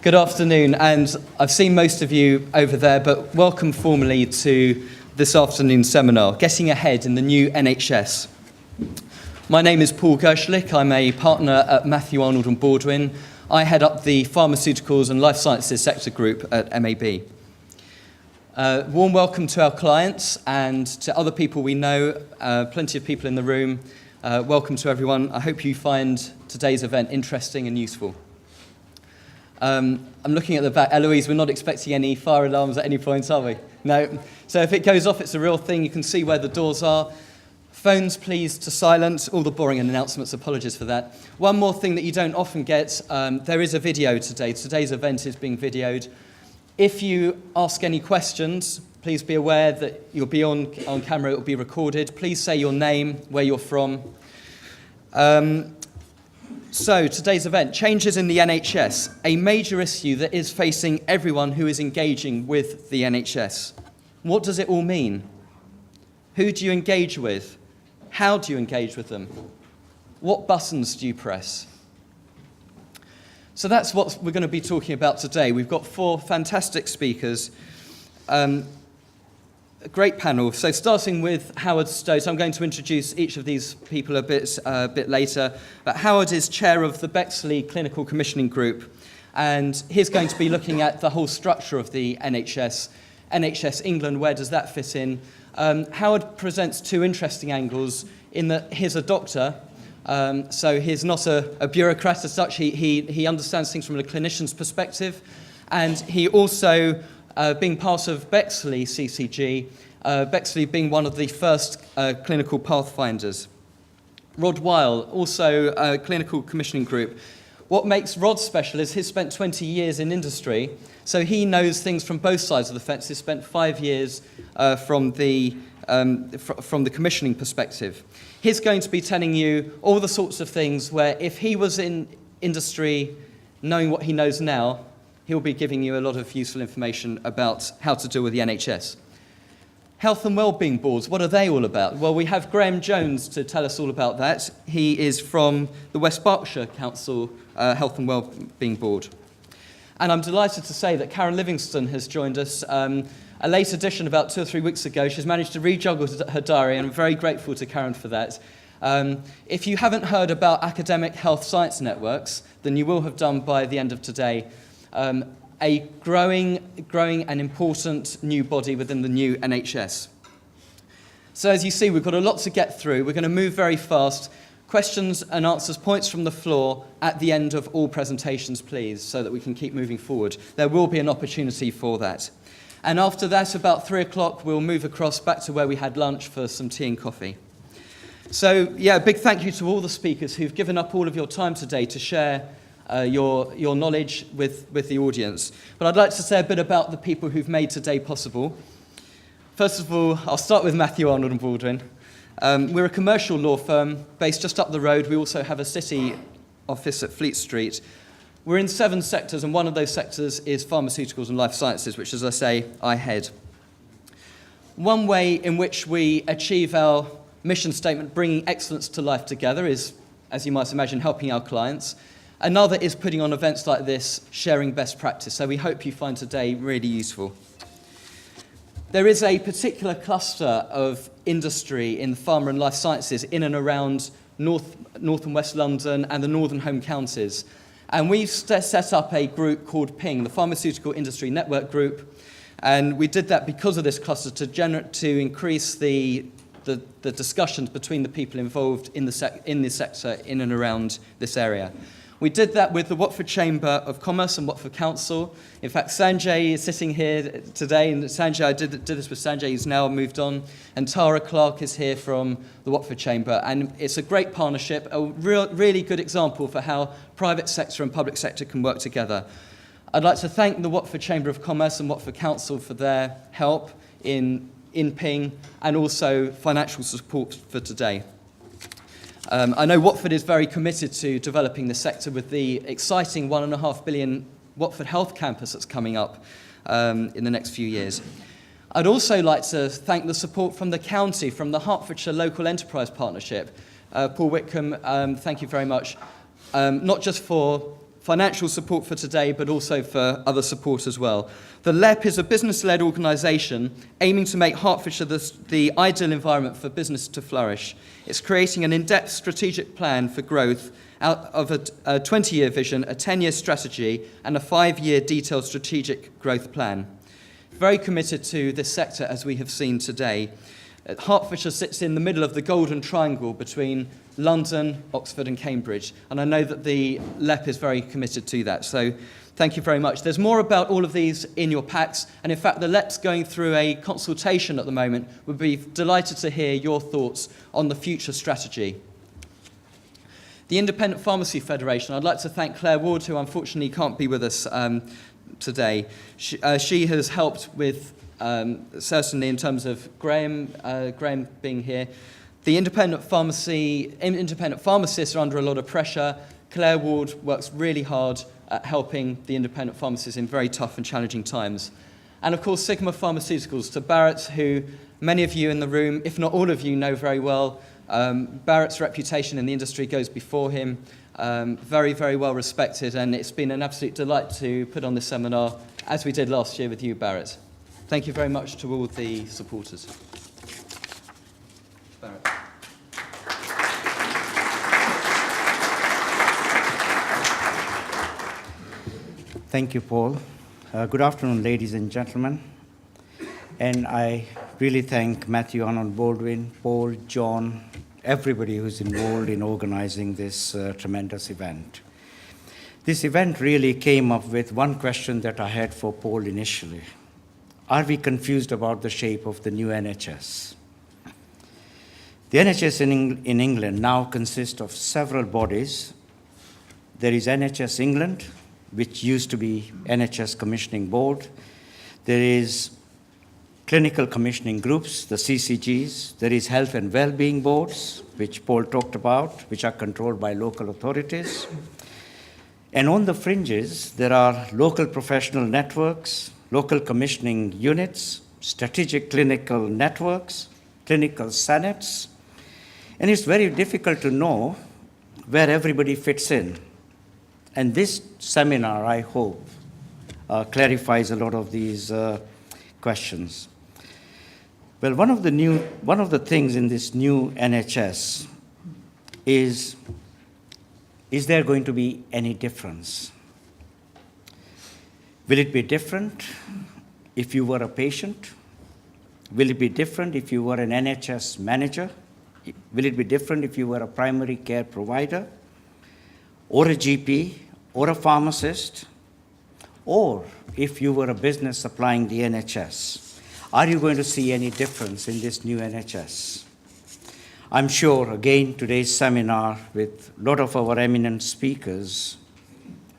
Good afternoon, and I've seen most of you over there, but welcome formally to this afternoon's seminar, Getting Ahead in the New NHS. My name is Paul Gershlich. I'm a partner at Matthew Arnold & Baldwin. I head up the Pharmaceuticals and Life Sciences Sector Group at MAB. Warm welcome to our clients and to other people we know, plenty of people in the room. Welcome to everyone. I hope you find today's event interesting and useful. I'm looking at the back. Eloise, we're not expecting any fire alarms at any point, are we? No. So if it goes off, it's a real thing. You can see where the doors are. Phones, please, to silent. All the boring announcements, apologies for that. One more thing that you don't often get, there is a video today. Today's event is being videoed. If you ask any questions, please be aware that you'll be on camera, it will be recorded. Please say your name, where you're from. So, today's event, changes in the NHS, a major issue that is facing everyone who is engaging with the NHS. What does it all mean? Who do you engage with? How do you engage with them? What buttons do you press? So that's what we're going to be talking about today. We've got four fantastic speakers. A great panel. So starting with Howard Stoat, I'm going to introduce each of these people a bit later. But Howard is chair of the Bexley Clinical Commissioning Group, and he's going to be looking at the whole structure of the NHS. NHS England, where does that fit in? Howard presents two interesting angles in that he's a doctor, so he's not a bureaucrat as such. He understands things from a clinician's perspective, and he also being part of Bexley CCG, Bexley being one of the first clinical pathfinders. Rod Weil, also a clinical commissioning group. What makes Rod special is he's spent 20 years in industry, so he knows things from both sides of the fence. He spent 5 years from the commissioning perspective. He's going to be telling you all the sorts of things where if he was in industry knowing what he knows now, he'll be giving you a lot of useful information about how to deal with the NHS. Health and Wellbeing Boards, what are they all about? Well, we have Graham Jones to tell us all about that. He is from the West Berkshire Council Health and Wellbeing Board. And I'm delighted to say that Karen Livingston has joined us, a late addition about 2 or 3 weeks ago. She's managed to rejuggle her diary, and I'm very grateful to Karen for that. If you haven't heard about academic health science networks, then you will have done by the end of today. A growing and important new body within the new NHS. So as you see, we've got a lot to get through. We're going to move very fast. Questions and answers, points from the floor at the end of all presentations, please, so that we can keep moving forward. There will be an opportunity for that. And after that, about 3 o'clock, we'll move across back to where we had lunch for some tea and coffee. So, yeah, a big thank you to all the speakers who've given up all of your time today to share your knowledge with the audience. But I'd like to say a bit about the people who've made today possible. First of all, I'll start with Matthew Arnold & Baldwin. We're a commercial law firm based just up the road. We also have a city office at Fleet Street. We're in 7 sectors, and one of those sectors is pharmaceuticals and life sciences, which, as I say, I head. One way in which we achieve our mission statement, bringing excellence to life together, is, as you might imagine, helping our clients. Another is putting on events like this, sharing best practice. So we hope you find today really useful. There is a particular cluster of industry in pharma and life sciences in and around North and West London and the Northern Home Counties. And we've set up a group called PING, the Pharmaceutical Industry Network Group. And we did that because of this cluster to increase the discussions between the people involved in this sector in and around this area. We did that with the Watford Chamber of Commerce and Watford Council. In fact, Sanjay is sitting here today, and Sanjay, I did this with Sanjay, who's now moved on, and Tara Clark is here from the Watford Chamber, and it's a great partnership, a really good example for how private sector and public sector can work together. I'd like to thank the Watford Chamber of Commerce and Watford Council for their help in PING and also financial support for today. I know Watford is very committed to developing the sector with the exciting £1.5 billion Watford Health Campus that's coming up in the next few years. I'd also like to thank the support from the county, from the Hertfordshire Local Enterprise Partnership. Paul Whitcomb, thank you very much. Not just for financial support for today, but also for other support as well. The LEP is a business-led organisation aiming to make Hertfordshire the ideal environment for business to flourish. It's creating an in-depth strategic plan for growth out of a 20-year vision, a 10-year strategy, and a 5-year detailed strategic growth plan. Very committed to this sector, as we have seen today. Hertfordshire sits in the middle of the golden triangle between London, Oxford and Cambridge, and I know that the LEP is very committed to that, so thank you very much. There's more about all of these in your packs, and in fact the LEP's going through a consultation at the moment. We'd be delighted to hear your thoughts on the future strategy. The Independent Pharmacy Federation, I'd like to thank Claire Ward, who unfortunately can't be with us today. She has helped with, certainly in terms of Graham being here. The independent pharmacists are under a lot of pressure. Claire Ward works really hard at helping the independent pharmacists in very tough and challenging times. And of course, Sigma Pharmaceuticals, to Barrett, who many of you in the room, if not all of you, know very well. Barrett's reputation in the industry goes before him. Very, very well respected, and it's been an absolute delight to put on this seminar, as we did last year with you, Barrett. Thank you very much to all the supporters. Barrett. Thank you, Paul. Good afternoon, ladies and gentlemen. And I really thank Matthew Arnold Baldwin, Paul, John, everybody who's involved in organizing this tremendous event. This event really came up with one question that I had for Paul initially. Are we confused about the shape of the new NHS? The NHS in England now consists of several bodies. There is NHS England, which used to be NHS Commissioning Board. There is clinical commissioning groups, the CCGs. There is health and well-being boards, which Paul talked about, which are controlled by local authorities. And on the fringes, there are local professional networks, local commissioning units, strategic clinical networks, clinical senates. And it's very difficult to know where everybody fits in. And this seminar, I hope, clarifies a lot of these questions. Well, one of the things in this new NHS is there going to be any difference? Will it be different if you were a patient? Will it be different if you were an NHS manager? Will it be different if you were a primary care provider, or a GP, or a pharmacist, or if you were a business supplying the NHS? Are you going to see any difference in this new NHS? I'm sure, again, today's seminar with a lot of our eminent speakers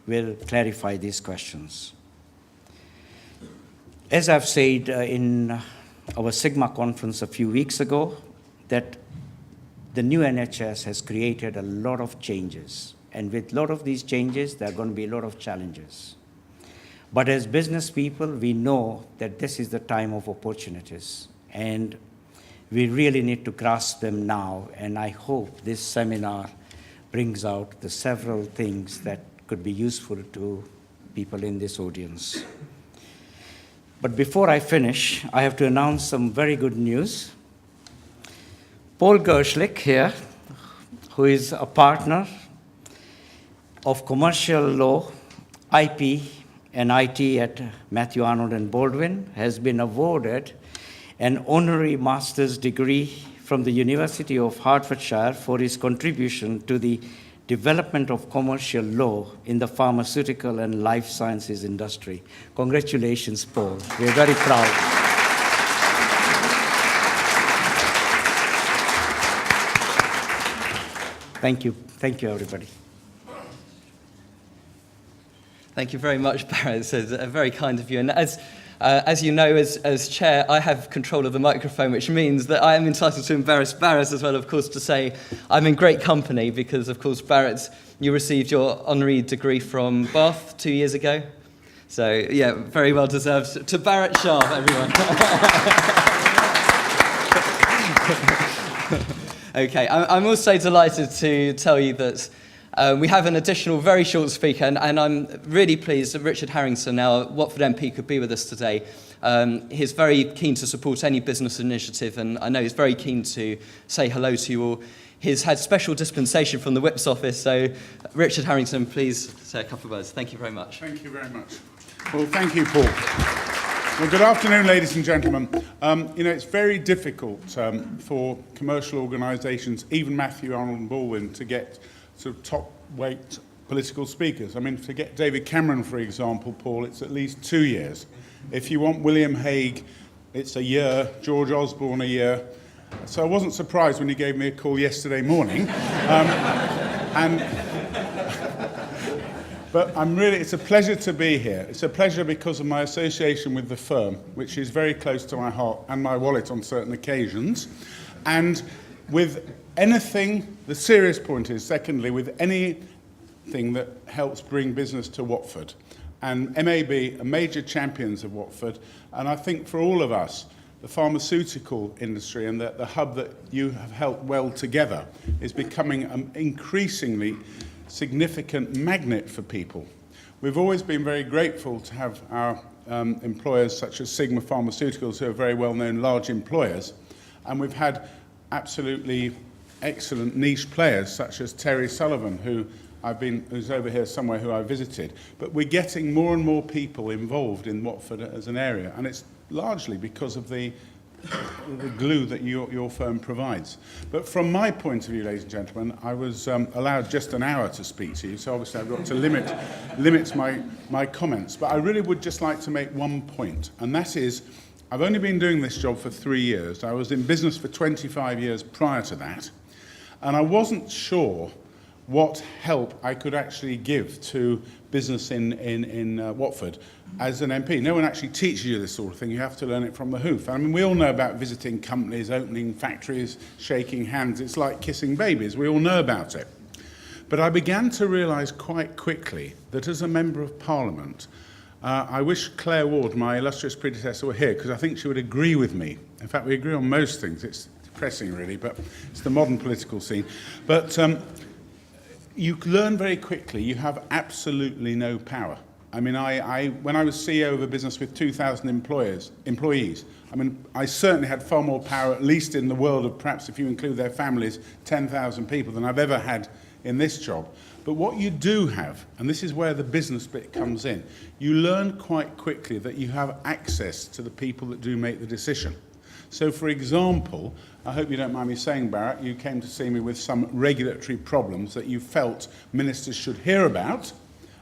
will clarify these questions. As I've said in our Sigma conference a few weeks ago, that the new NHS has created a lot of changes. And with a lot of these changes, there are going to be a lot of challenges. But as business people, we know that this is the time of opportunities. And we really need to grasp them now. And I hope this seminar brings out the several things that could be useful to people in this audience. But before I finish, I have to announce some very good news. Paul Gerschlich here, who is a partner of commercial law, IP, and IT at Matthew Arnold and Baldwin, has been awarded an honorary master's degree from the University of Hertfordshire for his contribution to the development of commercial law in the pharmaceutical and life sciences industry. Congratulations, Paul. We're very proud. Thank you. Thank you, everybody. Thank you very much, Barrett. It's very kind of you. And as you know, as chair, I have control of the microphone, which means that I am entitled to embarrass Barrett as well, of course, to say I'm in great company because, of course, Barrett, you received your honorary degree from Bath 2 years ago. So, yeah, very well deserved. To Barrett Sharp, everyone. Okay, I'm also delighted to tell you that We have an additional very short speaker, and I'm really pleased that Richard Harrington, our Watford MP, could be with us today. He's very keen to support any business initiative, and I know he's very keen to say hello to you all. He's had special dispensation from the Whip's office, so Richard Harrington, please say a couple of words. Thank you very much. Thank you very much. Well, thank you, Paul. Well, good afternoon, ladies and gentlemen. It's very difficult for commercial organisations, even Matthew Arnold and Baldwin, to get sort of top-weight political speakers. I mean, to get David Cameron, for example, Paul, it's at least 2 years. If you want William Hague, it's a year. George Osborne, a year. So I wasn't surprised when he gave me a call yesterday morning. But it's a pleasure to be here. It's a pleasure because of my association with the firm, which is very close to my heart and my wallet on certain occasions. And with anything, the serious point is, secondly, with anything that helps bring business to Watford. And MAB are major champions of Watford. And I think for all of us, the pharmaceutical industry and the hub that you have helped weld together is becoming an increasingly significant magnet for people. We've always been very grateful to have our employers such as Sigma Pharmaceuticals, who are very well-known large employers, and we've had absolutely excellent niche players such as Terry Sullivan, who's over here somewhere, who I visited. But we're getting more and more people involved in Watford as an area, and it's largely because of the glue that your firm provides. But from my point of view, ladies and gentlemen, I was allowed just an hour to speak to you, so obviously I've got to limit my comments. But I really would just like to make one point, and that is, I've only been doing this job for 3 years. I was in business for 25 years prior to that, and I wasn't sure what help I could actually give to business in Watford as an MP. No one actually teaches you this sort of thing. You have to learn it from the hoof. I mean, we all know about visiting companies, opening factories, shaking hands. It's like kissing babies. We all know about it. But I began to realise quite quickly that as a Member of Parliament, I wish Claire Ward, my illustrious predecessor, were here, because I think she would agree with me. In fact, we agree on most things. It's depressing, really, but it's the modern political scene. But you learn very quickly you have absolutely no power. I mean, when I was CEO of a business with 2,000 employees, I mean, I certainly had far more power, at least in the world of, perhaps if you include their families, 10,000 people than I've ever had in this job. But what you do have, and this is where the business bit comes in, you learn quite quickly that you have access to the people that do make the decision. So, for example, I hope you don't mind me saying, Barrett, you came to see me with some regulatory problems that you felt ministers should hear about,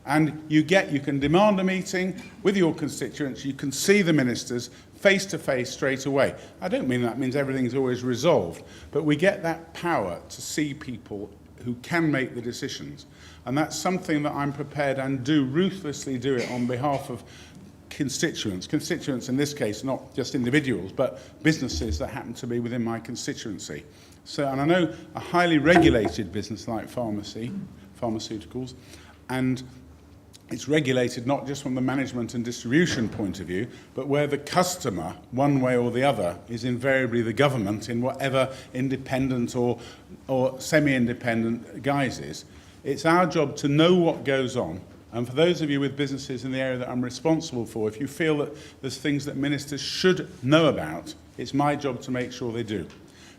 and you can demand a meeting with your constituents, you can see the ministers face to face straight away. I don't mean that means everything's always resolved, but we get that power to see people who can make the decisions. And that's something that I'm prepared and do ruthlessly do it on behalf of constituents in this case, not just individuals, but businesses that happen to be within my constituency. So, and I know a highly regulated business like pharmaceuticals, and it's regulated not just from the management and distribution point of view, but where the customer, one way or the other, is invariably the government in whatever independent or semi-independent guises. It's our job to know what goes on. And for those of you with businesses in the area that I'm responsible for, if you feel that there's things that ministers should know about, it's my job to make sure they do.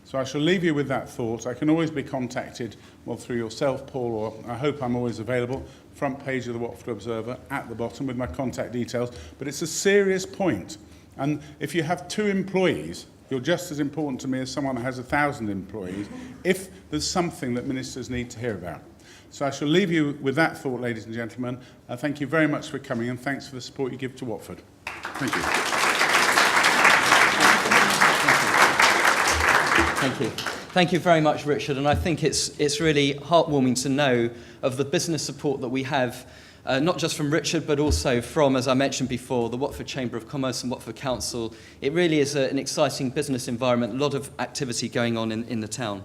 So I shall leave you with that thought. I can always be contacted, well, through yourself, Paul, or I hope I'm always available, front page of the Watford Observer, at the bottom with my contact details. But it's a serious point. And if you have 2 employees, you're just as important to me as someone that has 1,000 employees, if there's something that ministers need to hear about. So I shall leave you with that thought, ladies and gentlemen. Thank you very much for coming, and thanks for the support you give to Watford. Thank you. Thank you. Thank you very much, Richard. And I think it's really heartwarming to know of the business support that we have, not just from Richard, but also from, as I mentioned before, the Watford Chamber of Commerce and Watford Council. It really is an exciting business environment, a lot of activity going on in the town.